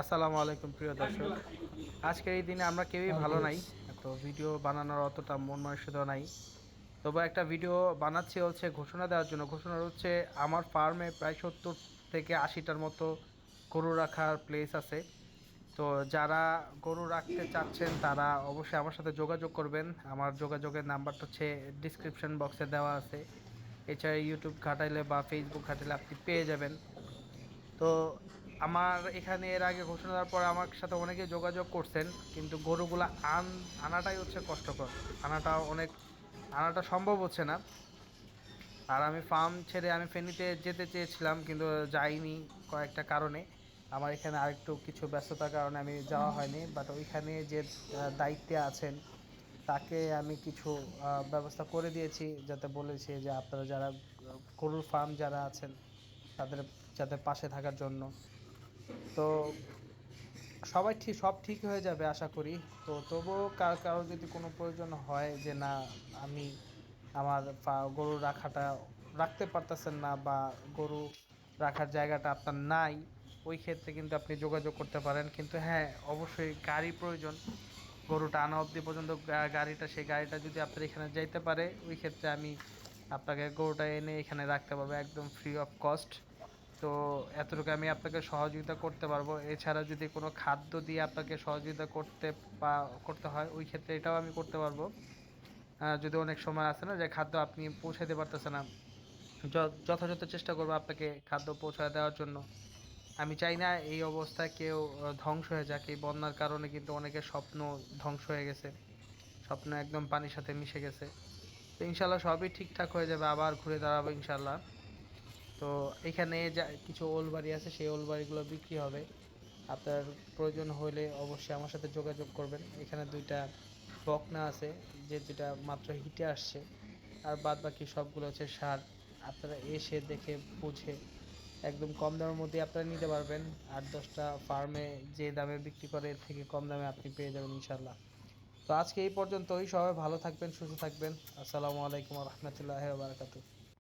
আসসালামু আলাইকুম প্রিয় দর্শক। আজকের এই দিনে আমরা কেউই ভালো নাই, তো ভিডিও বানানোর অতটা মন মানসিকতা নাই। তবে একটা ভিডিও বানাচ্ছি হচ্ছে ঘোষণা দেওয়ার জন্য। ঘোষণা হচ্ছে আমার ফার্মে প্রায় 70 থেকে 80টার মতো গরু রাখার প্লেস আছে। তো যারা গরু রাখতে চাচ্ছেন তারা অবশ্যই আমার সাথে যোগাযোগ করবেন। আমার যোগাযোগের নাম্বারটা হচ্ছে ডিসক্রিপশন বক্সে দেওয়া আছে। এছাড়া ইউটিউব ঘাটাইলে বা ফেসবুক ঘাটাইলে আপনি পেয়ে যাবেন। তো আমার এখানে এর আগে ঘোষণা দেওয়ার পরে আমার সাথে অনেকে যোগাযোগ করছেন, কিন্তু গরুগুলা আনাটাই হচ্ছে কষ্টকর। আনাটা অনেক আনাটা সম্ভব হচ্ছে না। আর আমি ফার্ম ছেড়ে আমি ফেনীতে যেতে চেয়েছিলাম, কিন্তু যাইনি কয়েকটা কারণে। আমার এখানে আরেকটু কিছু ব্যস্ততার কারণে আমি যাওয়া হয়নি। বাট ওইখানে যে দায়িত্বে আছেন তাকে আমি কিছু ব্যবস্থা করে দিয়েছি, যাতে বলেছি যে আপনারা যারা গরুর ফার্ম যারা আছেন তাদের যাতে পাশে থাকার জন্য। তো সব ঠিক হয়ে যাবে আশা করি। তো তবুও কারো যদি কোনো প্রয়োজন হয় যে না, আমি আমার গরু রাখতে পারতেছেন না, বা গরু রাখার জায়গাটা আপনার নাই, ওই ক্ষেত্রে কিন্তু আপনি যোগাযোগ করতে পারেন। কিন্তু হ্যাঁ, অবশ্যই গাড়ি প্রয়োজন। গরুটা আনা অবধি পর্যন্ত সেই গাড়িটা যদি আপনার এখানে যাইতে পারে, ওই ক্ষেত্রে আমি আপনাকে গরুটা এনে এখানে রাখতে পারবো একদম ফ্রি অফ কস্ট। তো এতটুকু আমি আপনাকে সহযোগিতা করতে পারবো। এছাড়া যদি কোনো খাদ্য দিয়ে আপনাকে সহযোগিতা করতে হয়, ওই ক্ষেত্রে এটাও আমি করতে পারবো। যদি অনেক সময় আছে না যে খাদ্য আপনি পৌঁছাতে পারতেছে না, যথাযথ চেষ্টা করবো আপনাকে খাদ্য পৌঁছায় দেওয়ার জন্য। আমি চাই না এই অবস্থায় কেউ ধ্বংস হয়ে যাক। এই বন্যার কারণে কিন্তু অনেকের স্বপ্ন ধ্বংস হয়ে গেছে, স্বপ্ন একদম পানির সাথে মিশে গেছে। তো ইনশাল্লাহ সবই ঠিকঠাক হয়ে যাবে, আবার ঘুরে দাঁড়াবো ইনশাল্লাহ। তো এখানে যা কিছু ওল বাড়ি আছে, সেই ওল বাড়িগুলো বিক্রি হবে। আপনার প্রয়োজন হলে অবশ্যই আমার সাথে যোগাযোগ করবেন। এখানে দুইটা বকনা আছে, যে দুইটা মাত্র হিটে আসছে। আর বাদ বাকি সবগুলো হচ্ছে সার। আপনারা এসে দেখে বুঝে একদম কম দামের মধ্যে আপনারা নিতে পারবেন। 8-10টা ফার্মে যে দামে বিক্রি করে এর থেকে কম দামে আপনি পেয়ে যাবেন ইনশাল্লাহ। তো আজকে এই পর্যন্তই। সবাই ভালো থাকবেন, সুস্থ থাকবেন। আসসালামু আলাইকুম রহমতুল্লাহ বারাকাতু।